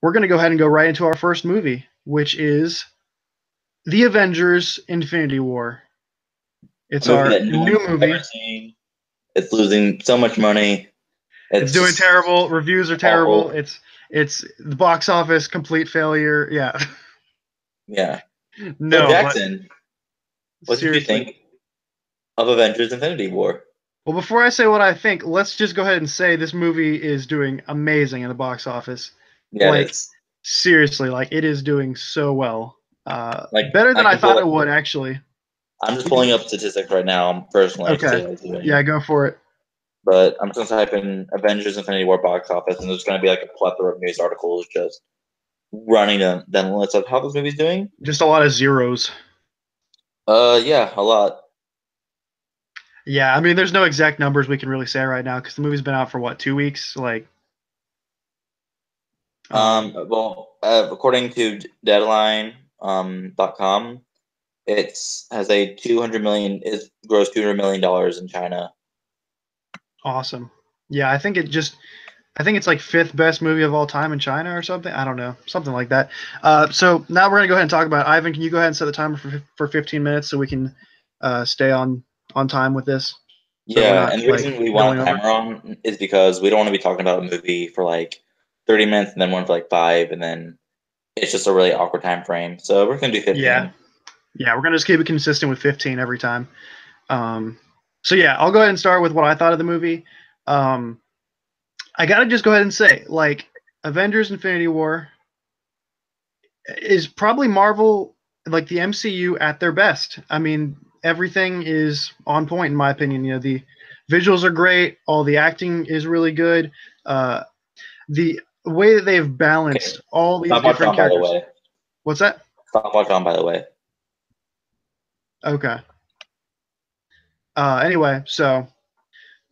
we're going to go ahead and go right into our first movie, which is The Avengers: Infinity War. A It's movie our that no new one's ever movie. seen. It's losing so much money. It's It's doing just terrible. Reviews are terrible. awful. It's the box office complete failure. Yeah. Yeah. So No, but Jackson, what did you seriously. think of Avengers: Infinity War? Well, before I say what I think, let's just go ahead and say this movie is doing amazing in the box office. Yeah, it Like, is. seriously, like it is doing so well. Like Better I than I can pull thought it. it would, actually. I'm just pulling up statistics right now personally to Okay. see how it's doing. Yeah, go for it. But I'm just gonna type in Avengers: Infinity War box office, and there's gonna be like a plethora of news articles just running down the list of how this movie's doing. Just a lot of zeros. Yeah, a lot. Yeah, I mean, there's no exact numbers we can really say right now because the movie's been out for what, 2 weeks? Like, Well, according to Deadline .com, it's has a 200 million is grossed $200 million in China. awesome. Yeah, I think it's like fifth best movie of all time in China or something. I don't know, something like that. So now we're gonna go ahead and talk about it. Ivan. Can you go ahead and set the timer for 15 minutes so we can stay on time with this, so we're Yeah, not and the like reason we want going a over. timer on is because we don't want to be talking about a movie for like 30 minutes and then one for like 5, and then it's just a really awkward time frame. So we're gonna do Yeah, 15. yeah, we're gonna just keep it consistent with 15 every time. Um, so yeah, I'll go ahead and start with what I thought of the movie. Um, I gotta just go ahead and say, like, Avengers: Infinity War is probably Marvel, like the MCU at their best. I mean, everything is on point in my opinion. You know, the visuals are great, all the acting is really good. Uh, the way that they've Okay, balanced all these stop watching different on by the characters. way. What's that? Stop watching on by the way. Okay. Anyway, so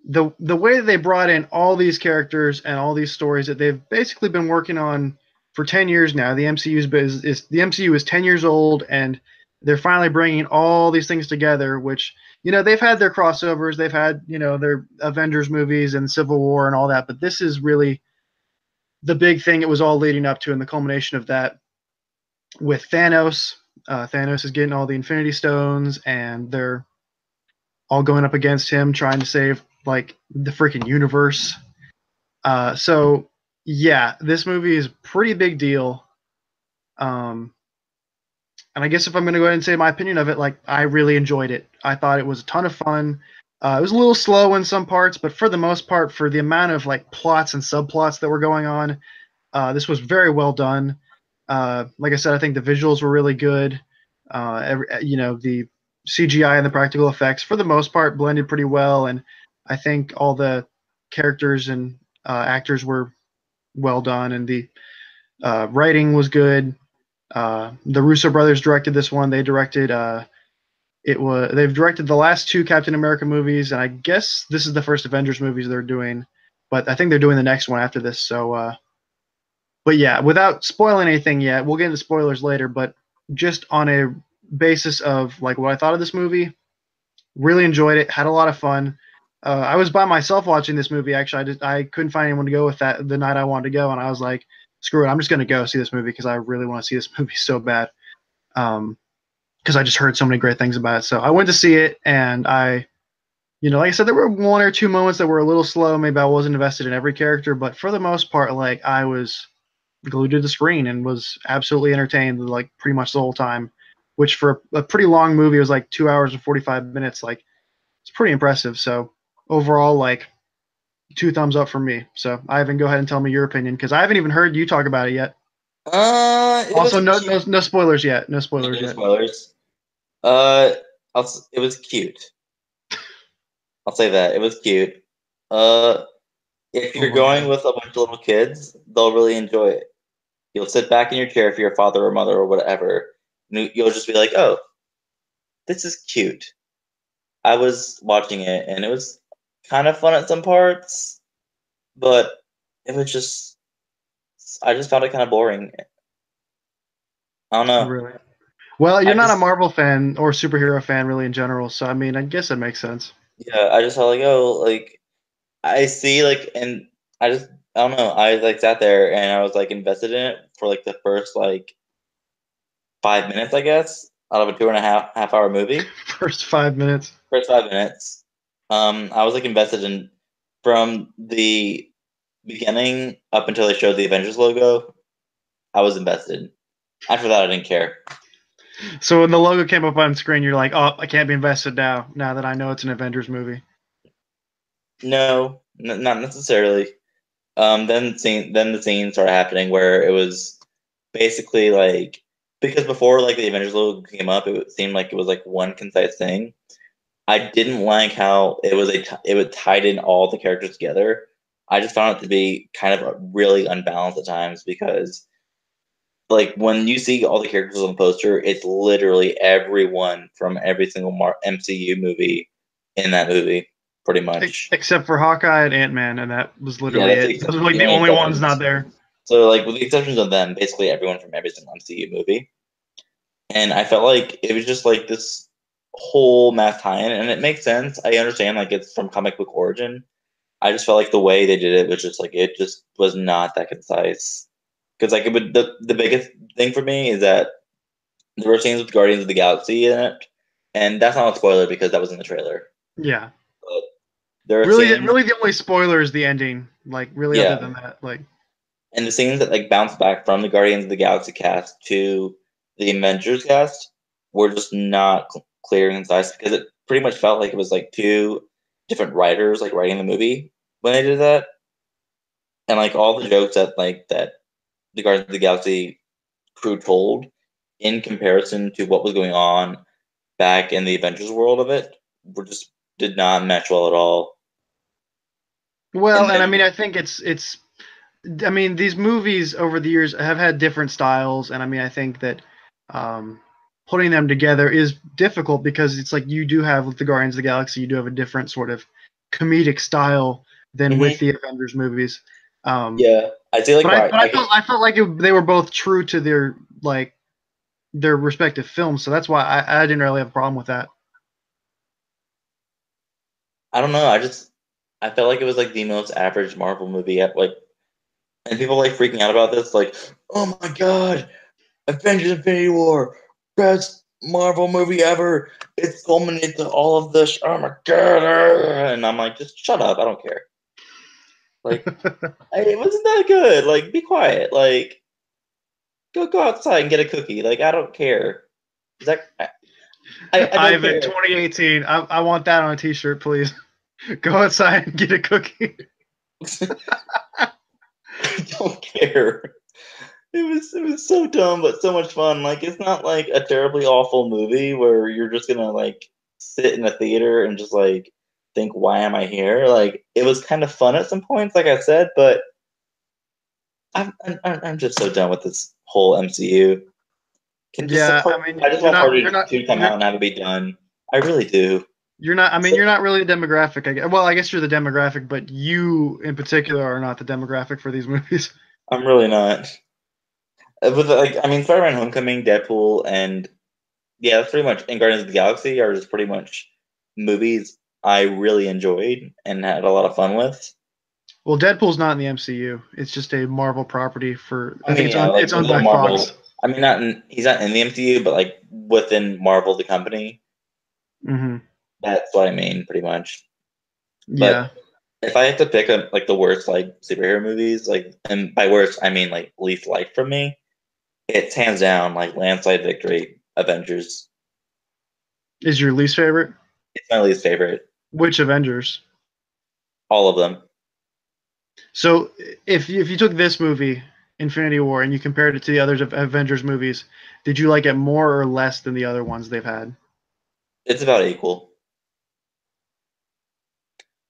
the way that they brought in all these characters and all these stories that they've basically been working on for 10 years now. The MCU is 10 years old, and they're finally bringing all these things together, which, you know, they've had their crossovers, they've had, you know, their Avengers movies and Civil War and all that, but this is really the big thing it was all leading up to, and the culmination of that with Thanos. Thanos is getting all the Infinity Stones, and they're all going up against him, trying to save like the freaking universe. So yeah, this movie is a pretty big deal. Um, and I guess if I'm going to go ahead and say my opinion of it, like, I really enjoyed it. I thought it was a ton of fun. It was a little slow in some parts, but for the most part, for the amount of like plots and subplots that were going on, this was very well done. Like I said, I think the visuals were really good. You know, the CGI and the practical effects, for the most part, blended pretty well, and I think all the characters and actors were well done, and the writing was good. The Russo brothers directed this one. They've directed the last two Captain America movies, and I guess this is the first Avengers movies they're doing, but I think they're doing the next one after this. So, but yeah, without spoiling anything yet, we'll get into spoilers later. But just on a basis of like what I thought of this movie, really enjoyed it, had a lot of fun. I was by myself watching this movie. Actually, I couldn't find anyone to go with that the night I wanted to go, and I was like, screw it, I'm just gonna go see this movie because I really want to see this movie so bad. Because I just heard so many great things about it. So I went to see it, and you know, like I said, there were one or two moments that were a little slow. Maybe I wasn't invested in every character, but for the most part, like, I was glued to the screen and was absolutely entertained like pretty much the whole time. Which for a pretty long movie was like 2 hours and 45 minutes. Like, it's pretty impressive. So overall, like, two thumbs up from me. So Ivan, go ahead and tell me your opinion because I haven't even heard you talk about it yet. It Also, was no, cute. no spoilers yet. No Yeah, spoilers no yet. spoilers. It was cute. I'll say that it was cute. Uh, if Oh you're my going god. with a bunch of little kids, they'll really enjoy it. You'll sit back in your chair if you're a father or mother or whatever. And you'll just be like, "Oh, this is cute." I was watching it and it was kind of fun at some parts, but it was just I just found it kind of boring. I don't know. Really? Well, you're I not a just Marvel fan or superhero fan really in general, so I mean, I guess it makes sense. yeah, I just felt like, oh, like I see like and I just I don't know. I like sat there and I was like invested in it for like the first like 5 minutes, I guess, out of a 2.5 hour movie. First 5 minutes. First 5 minutes, I was like invested in from the beginning up until they showed the Avengers logo. I was invested. After that, I didn't care. So when the logo came up on screen, you're like, "Oh, I can't be invested now. Now that I know it's an Avengers movie." No, not necessarily. Then the scene started happening where it was basically like because before like the Avengers logo came up, it seemed like it was like one concise thing. I didn't like how it would tied in all the characters together. I just found it to be kind of really unbalanced at times because like when you see all the characters on the poster, it's literally everyone from every single MCU movie in that movie, pretty much. Except for Hawkeye and Ant-Man, and that was Yeah, literally that's it. Those were like the the only only ones not exceptions. there. So like with the exceptions of them, basically everyone from every single MCU movie. And I felt like it was just like this whole mass tie-in, and it makes sense. I understand like it's from comic book origin. I just felt like the way they did it was just like it just was not that concise. Because like the biggest thing for me is that there were scenes with Guardians of the Galaxy in it, and that's not a spoiler because that was in the trailer. Yeah. But there are Really, scenes, really, the only spoiler is the ending. Like, really, other yeah, than that, like, and the scenes that like bounce back from the Guardians of the Galaxy cast to the Avengers cast were just not clear and concise because it pretty much felt like it was like two different writers like writing the movie when they did that, and like all the jokes that the Guardians of the Galaxy crew told in comparison to what was going on back in the Avengers world of it were just did not match well at all. And well, and I then mean, I think it's. I mean, these movies over the years have had different styles, and I mean, I think that um, putting them together is difficult because it's like you do have with the Guardians of the Galaxy, you do have a different sort of comedic style than with mhm, the Avengers movies. Um, yeah, I see like but I, why but I I felt can I felt like they were both true to their respective films, so that's why I didn't really have a problem with that. I don't know. I felt like it was like the most average Marvel movie at like, and people like freaking out about this, like, oh my god, Avengers: Infinity War, best Marvel movie ever. It's culminated to all of this. Oh my god, and I'm like, just shut up. I don't care. Like, it wasn't that good. Like, be quiet. Like, go outside and get a cookie. Like, I don't care. Is that I don't Ivan care. 2018. I want that on a T-shirt, please. Go outside and get a cookie. I don't care. It was so dumb but so much fun. Like it's not like a terribly awful movie where you're just gonna like sit in a theater and just like think why am I here? Like it was kind of fun at some points, like I said, but I'm just so done with this whole MCU. Can just Yeah, I mean, I just you're want not, Part you're not, 2 come out you're, and have it be done. I really do. you're not. I mean, So, you're not really the demographic. Well, I guess you're the demographic, but you in particular are not the demographic for these movies. I'm really not. With like I mean Spider-Man Homecoming, Deadpool, and yeah, that's pretty much and Guardians of the Galaxy are just pretty much movies I really enjoyed and had a lot of fun with. Well, Deadpool's not in the MCU. It's just a Marvel property for. I I think mean, yeah, it's like owned within by Fox. Marvel. I mean, he's not in the MCU, but like within Marvel, the company. Hmm. That's what I mean, pretty much. But Yeah. if I had to pick like the worst like superhero movies, like and by worst I mean like least liked from me, it's hands down like landslide victory. Avengers. Is your least favorite? It's my least favorite. Which Avengers? All of them. So if you took this movie, Infinity War, and you compared it to the other Avengers movies, did you like it more or less than the other ones they've had? It's about equal.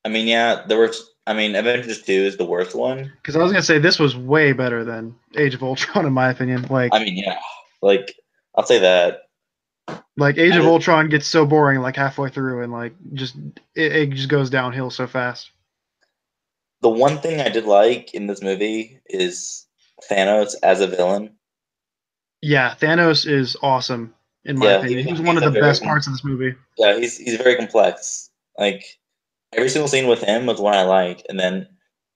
I mean, yeah, there was. I mean, Avengers 2 is the worst one. Because I was gonna say this was way better than Age of Ultron, in my opinion. Like, I mean, yeah, like I'll say that. like Age I of just, Ultron gets so boring like halfway through, and like it just goes downhill so fast. the one thing I did like in this movie is Thanos as a villain. Yeah, Thanos is awesome in my Yeah, opinion. He was one he's of a the very best parts of this movie. yeah he's very complex. Like every single scene with him was one I liked, and then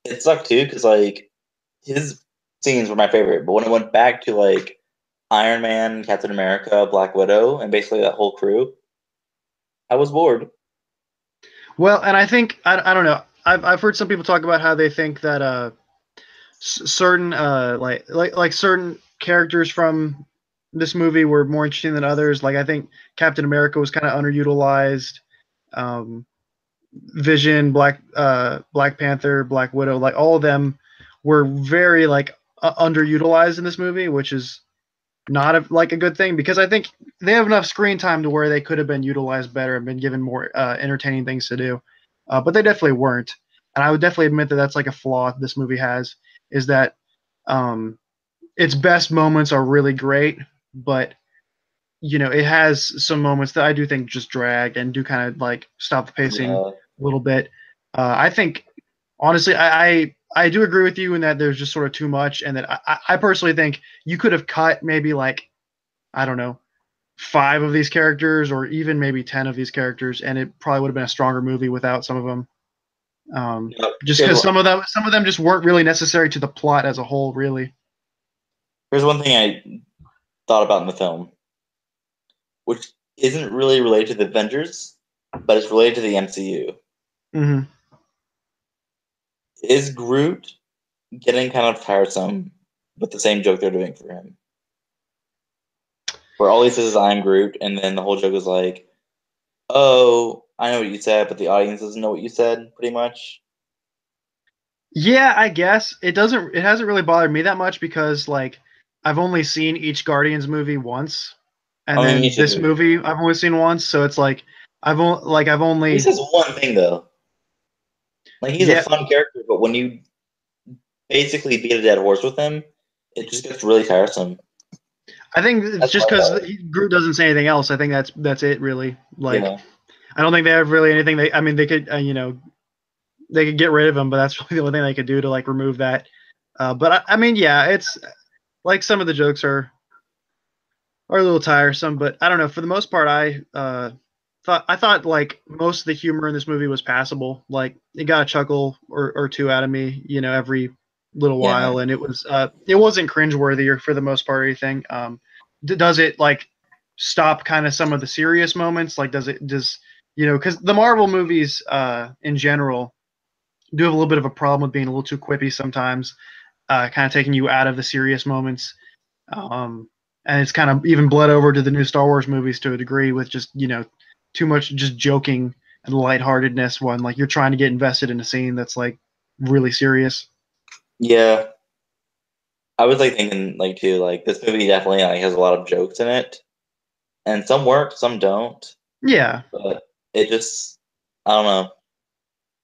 it sucked too because like his scenes were my favorite, but when it went back to like Iron Man, Captain America, Black Widow, and basically that whole crew, I was bored. Well, and I think I don't know. I've heard some people talk about how they think that certain like certain characters from this movie were more interesting than others. Like I think Captain America was kind of underutilized. Um, Vision, Black Panther, Black Widow, like all of them were very like underutilized in this movie, which is not like a good thing because I think they have enough screen time to where they could have been utilized better and been given more entertaining things to do, but they definitely weren't. And I would definitely admit that that's like a flaw this movie has is that um, its best moments are really great, but it has some moments that I do think just drag and do kind of like stop the pacing Yeah, a little bit. I think honestly, I do agree with you in that there's just sort of too much, and that I personally think you could have cut maybe like I don't know 5 of these characters or even maybe 10 of these characters, and it probably would have been a stronger movie without some of them. yeah. Just because some of them just weren't really necessary to the plot as a whole, really. Here's one thing I thought about in the film, which isn't really related to the Avengers, but it's related to the MCU. Hmm. Is Groot getting kind of tiresome with the same joke they're doing for him? Where all he says is "I'm Groot," and then the whole joke is like, "Oh, I know what you said, but the audience doesn't know what you said." Pretty much. Yeah, I guess it doesn't. It hasn't really bothered me that much because like I've only seen each Guardians movie once, and I mean, me then this too. movie I've only seen once. So it's like I've He only says one thing though. Like he's a yeah. fun character, but when you basically beat a dead horse with him, it just gets really tiresome. I think it's That's just my because thought. Groot doesn't say anything else. I think that's it really. Like Yeah, I don't think they have really anything. I mean, they could they could get rid of him, but that's really the only thing they could do to like remove that. But I mean, yeah, it's like some of the jokes are a little tiresome, but I don't know. For the most part, I thought like most of the humor in this movie was passable. Like it got a chuckle or two out of me, every little yeah, while, and it wasn't cringeworthy or for the most part or anything. Does it like stop kind of some of the serious moments? Like does because the Marvel movies in general do have a little bit of a problem with being a little too quippy sometimes, kind of taking you out of the serious moments. Um, and it's kind of even bled over to the new Star Wars movies to a degree with just too much just joking and lightheartedness when like you're trying to get invested in a scene that's like really serious. yeah. I was like thinking like too, like this movie definitely like has a lot of jokes in it, and some work, some don't. Yeah, But it just, I don't know.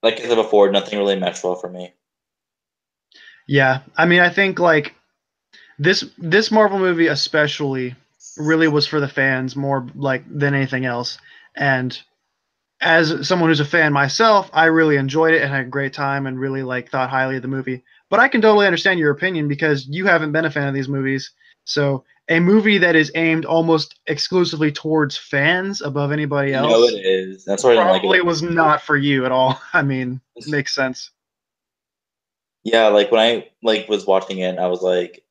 Like I said before, nothing really meshed well for me. yeah. I mean, I think like this Marvel movie especially really was for the fans more like than anything else. And as someone who's a fan myself, I really enjoyed it and had a great time and really like thought highly of the movie. But I can totally understand your opinion because you haven't been a fan of these movies. So a movie that is aimed almost exclusively towards fans above anybody I know it else is. That's what I didn't like probably about was not for you at all. I mean, it. makes sense. Yeah, like when I like was watching it, I was like,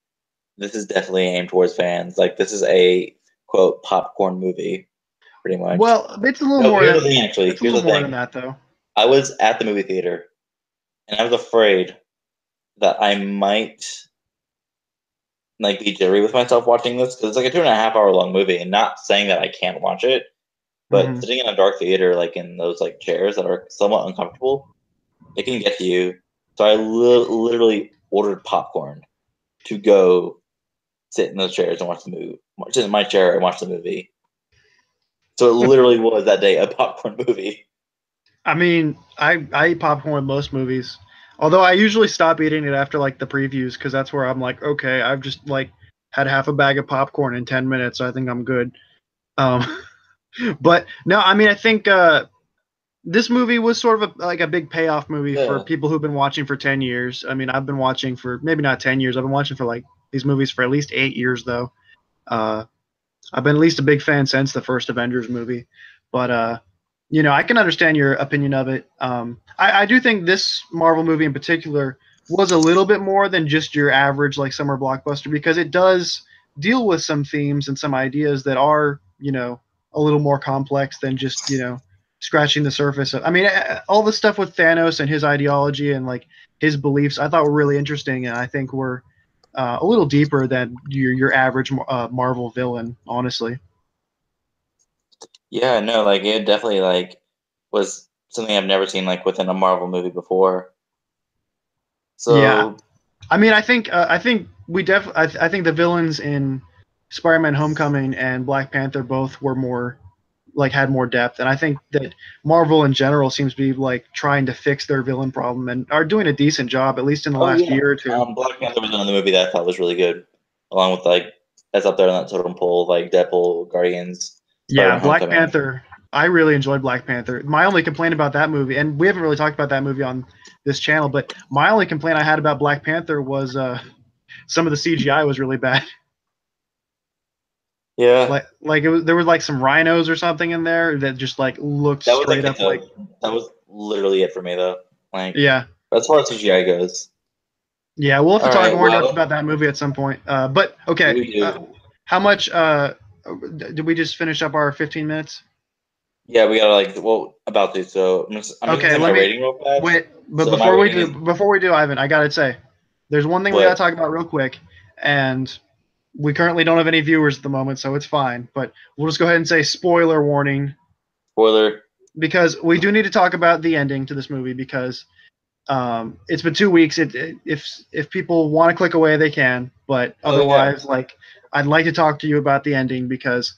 this is definitely aimed towards fans. Like this is a quote popcorn movie, pretty much. Well, it's a little No, but more here's the than thing. Actually, it's a here's little the more than thing. that though. I was at the movie theater, and I was afraid that I might like be jittery with myself watching this because it's like a 2.5 hour long movie, and not saying that I can't watch it, but Hmm. sitting in a dark theater, like in those like chairs that are somewhat uncomfortable, it can get to you. So I literally ordered popcorn to go sit in those chairs and watch the movie, sit in my chair and watch the movie. So it literally was that day a popcorn movie. I mean, I eat popcorn with most movies. Although I usually stop eating it after like the previews because that's where I'm like, okay, I've just like had half a bag of popcorn in 10 minutes, so I think I'm good. Um, but no, I mean, I think this movie was sort of like a big payoff movie for Yeah, people who've been watching for 10 years. I mean, I've been watching for maybe not 10 years. I've been watching for like these movies for at least 8 years though. Uh, I've been at least a big fan since the first Avengers movie, but I can understand your opinion of it. I do think this Marvel movie in particular was a little bit more than just your average like summer blockbuster because it does deal with some themes and some ideas that are, a little more complex than just, scratching the surface. I mean, all the stuff with Thanos and his ideology and like his beliefs, I thought were really interesting, and I think were a little deeper than your average Marvel villain, honestly. Yeah, no, like it definitely like was something I've never seen like within a Marvel movie before. Yeah, So I mean, I think I think the villains in Spider-Man: Homecoming and Black Panther both were more like had more depth, and I think that Marvel in general seems to be like trying to fix their villain problem and are doing a decent job, at least in the oh last yeah, year or two. Black Panther was another movie that I thought was really good, along with like that's up there on that totem pole, like Deadpool, Guardians, Yeah, Spider-Man: Black Homecoming. Panther. I really enjoyed Black Panther. My only complaint about that movie, and we haven't really talked about that movie on this channel, but my only complaint I had about Black Panther was some of the CGI was really bad. Yeah, Like it was there was like some rhinos or something in there that just like looked that was like straight it up like though. That was literally it for me though. Like yeah. as far as CGI goes. Yeah, we'll have to All talk right, more in depth well, about that movie at some point. But okay, we do. how much did we just finish up our 15 minutes? Yeah, we gotta like well about to. So I'm just gonna Okay, say my let me rating real fast. wait, but So my rating is before we do, Ivan, I gotta say, there's one thing we gotta what talk about real quick, and we currently don't have any viewers at the moment, so it's fine. But we'll just go ahead and say spoiler warning spoiler. because we do need to talk about the ending to this movie because it's been 2 weeks. If people want to click away, they can. But Oh yeah. otherwise, like I'd like to talk to you about the ending because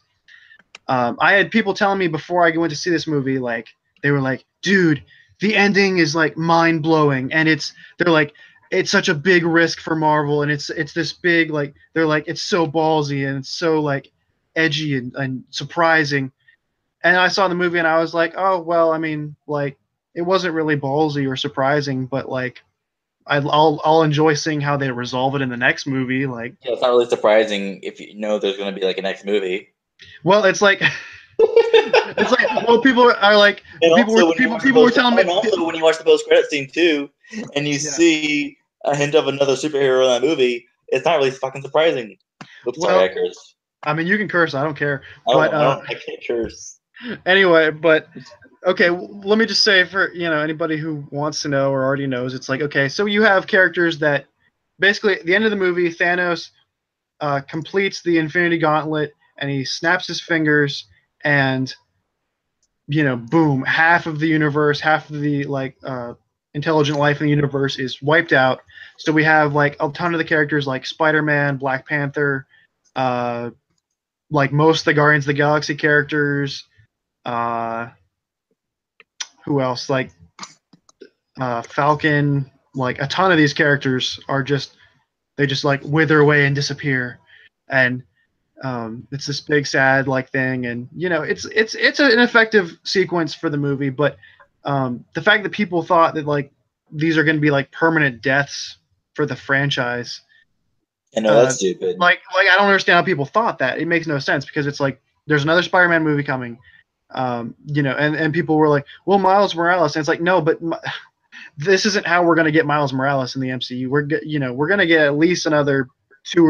I had people telling me before I went to see this movie, like they were like, "Dude, the ending is like mind blowing," and they're like, it's such a big risk for Marvel, and it's this big like they're like it's so ballsy and it's so like edgy and surprising. And I saw the movie and I was like, oh well, I mean, like it wasn't really ballsy or surprising, but like I'll enjoy seeing how they resolve it in the next movie. Like, Yeah, it's not really surprising if you know there's gonna be like a next movie. well, it's like it's like well, people are like And also when you watch the people were post telling me, and also when you watch the post credit scene too, and you yeah. see a hint of another superhero in that movie, it's not really fucking surprising. Oops, sorry, I Well, cursed. I mean, you can curse, I don't care, I but don't, I don't, I can't curse. anyway, but okay, let me just say for anybody who wants to know or already knows, it's like okay, so you have characters that basically at the end of the movie, Thanos completes the Infinity Gauntlet and he snaps his fingers and boom, half of the universe, half of the like intelligent life in the universe is wiped out. So we have like a ton of the characters like Spider-Man, Black Panther, uh, like most of the Guardians of the Galaxy characters. Uh, who else? Like Falcon. Like a ton of these characters are just they just like wither away and disappear, and it's this big sad like thing, and it's an effective sequence for the movie, but the fact that people thought that like these are going to be like permanent deaths for the franchise, I know that's uh, stupid. like I don't understand how people thought that. It makes no sense because it's like there's another Spider-Man movie coming, and people were like, well, Miles Morales, and it's like no, but this isn't how we're going to get Miles Morales in the MCU. We're going to get at least another two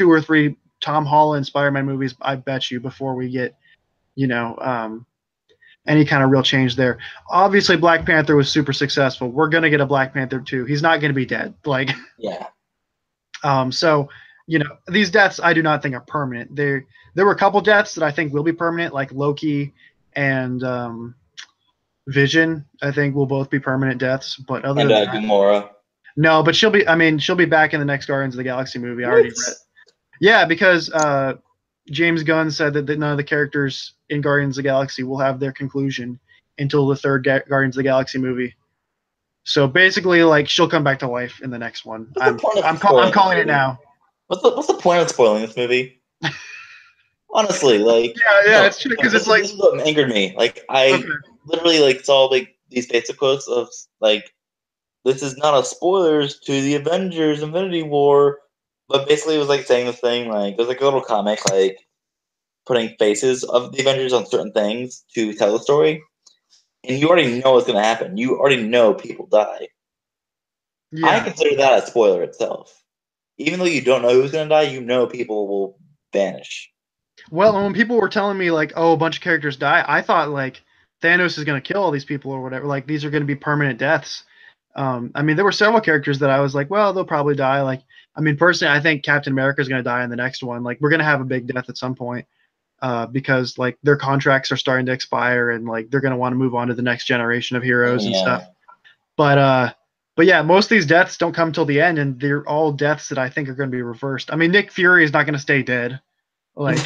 or three Tom Holland Spider-Man movies, I bet you, before we get you know any kind of real change there. Obviously, Black Panther was super successful. We're going to get a Black Panther too. He's not going to be dead. Like, Yeah, so these deaths I do not think are permanent. There were a couple deaths that I think will be permanent, like Loki and Vision. I think will both be permanent deaths, but other and than that, Gamora. no, but she'll be. I mean, she'll be back in the next Guardians of the Galaxy movie. I already What? read. Yeah, because James Gunn said that none of the characters in Guardians of the Galaxy will have their conclusion until the third Guardians of the Galaxy movie. So basically, like she'll come back to life in the next one. What's the point of I'm spoiling this calling it movie? now. What's the point of spoiling this movie? Honestly, like Yeah, no, it's true no. because it's This like is what angered me. Like okay, I literally like saw like these Facebook posts of like this is not a spoilers to the Avengers Infinity War, but basically it was like saying this thing like there's like a little comic like putting faces of the Avengers on certain things to tell the story. and you already know what's going to happen. You already know people die. Yeah. I consider that a spoiler itself. Even though you don't know who's going to die, you know people will vanish. Well, when people were telling me like, oh, a bunch of characters die, I thought like Thanos is going to kill all these people or whatever. Like these are going to be permanent deaths. I mean, there were several characters that I was like, well, they'll probably die. Like, I mean, personally, I think Captain America is going to die in the next one. Like, we're going to have a big death at some point because like their contracts are starting to expire and like they're going to want to move on to the next generation of heroes and stuff. But yeah, most of these deaths don't come till the end, and they're all deaths that I think are going to be reversed. I mean, Nick Fury is not going to stay dead. Like,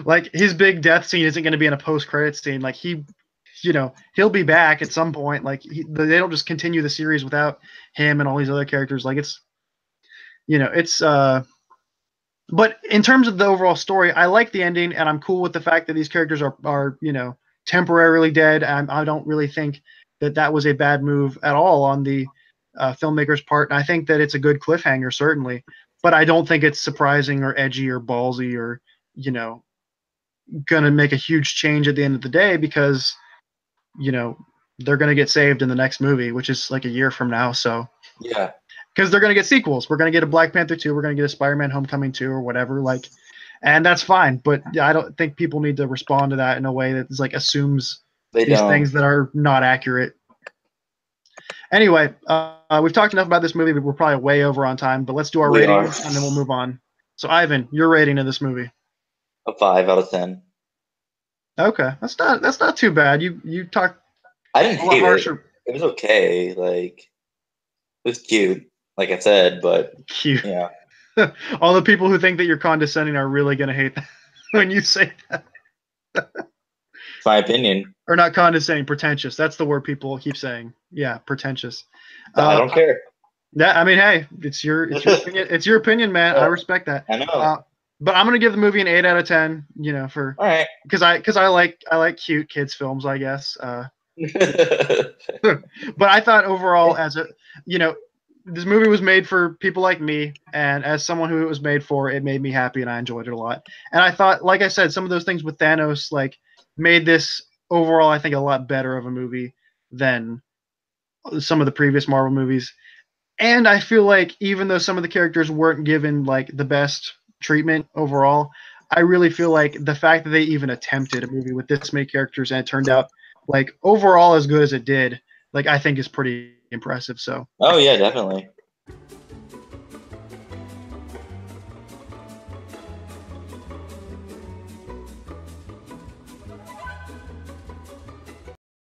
like his big death scene isn't going to be in a post-credit scene. Like he'll be back at some point. Like they don't just continue the series without him and all these other characters. Like it's. But in terms of the overall story, I like the ending, and I'm cool with the fact that these characters are temporarily dead. I don't really think that was a bad move at all on the filmmaker's part, and I think that it's a good cliffhanger certainly. But I don't think it's surprising or edgy or ballsy or gonna make a huge change at the end of the day because they're gonna get saved in the next movie, which is like a year from now. So yeah, because they're gonna get sequels. We're gonna get a Black Panther 2. We're gonna get a Spider-Man Homecoming 2 or whatever. Like, and that's fine. But I don't think people need to respond to that in a way that like assumes these things that are not accurate. Anyway, we've talked enough about this movie, but we're probably way over on time. But let's do our ratings and then we'll move on. So, Ivan, your rating of this movie? A 5 out of 10. Okay, that's not too bad. You talked. I didn't hate it. It was okay. Like, it was cute, like I said, but cute. Yeah. All the people who think that you're condescending are really gonna hate that when you say that. It's my opinion. Or not condescending, pretentious. That's the word people keep saying. Yeah, pretentious. I don't care. Yeah, I mean, hey, it's your opinion. It's your opinion, man. I respect that. I know. But I'm gonna give the movie an 8 out of 10. For all right, because I like cute kids films, I guess. But I thought overall, as this movie was made for people like me, and as someone who it was made for, it made me happy and I enjoyed it a lot. And I thought, like I said, some of those things with Thanos like made this overall, I think, a lot better of a movie than some of the previous Marvel movies. And I feel like even though some of the characters weren't given like the best treatment overall, I really feel like the fact that they even attempted a movie with this many characters and it turned out like overall as good as it did, like I think is pretty impressive. So. Oh yeah, definitely.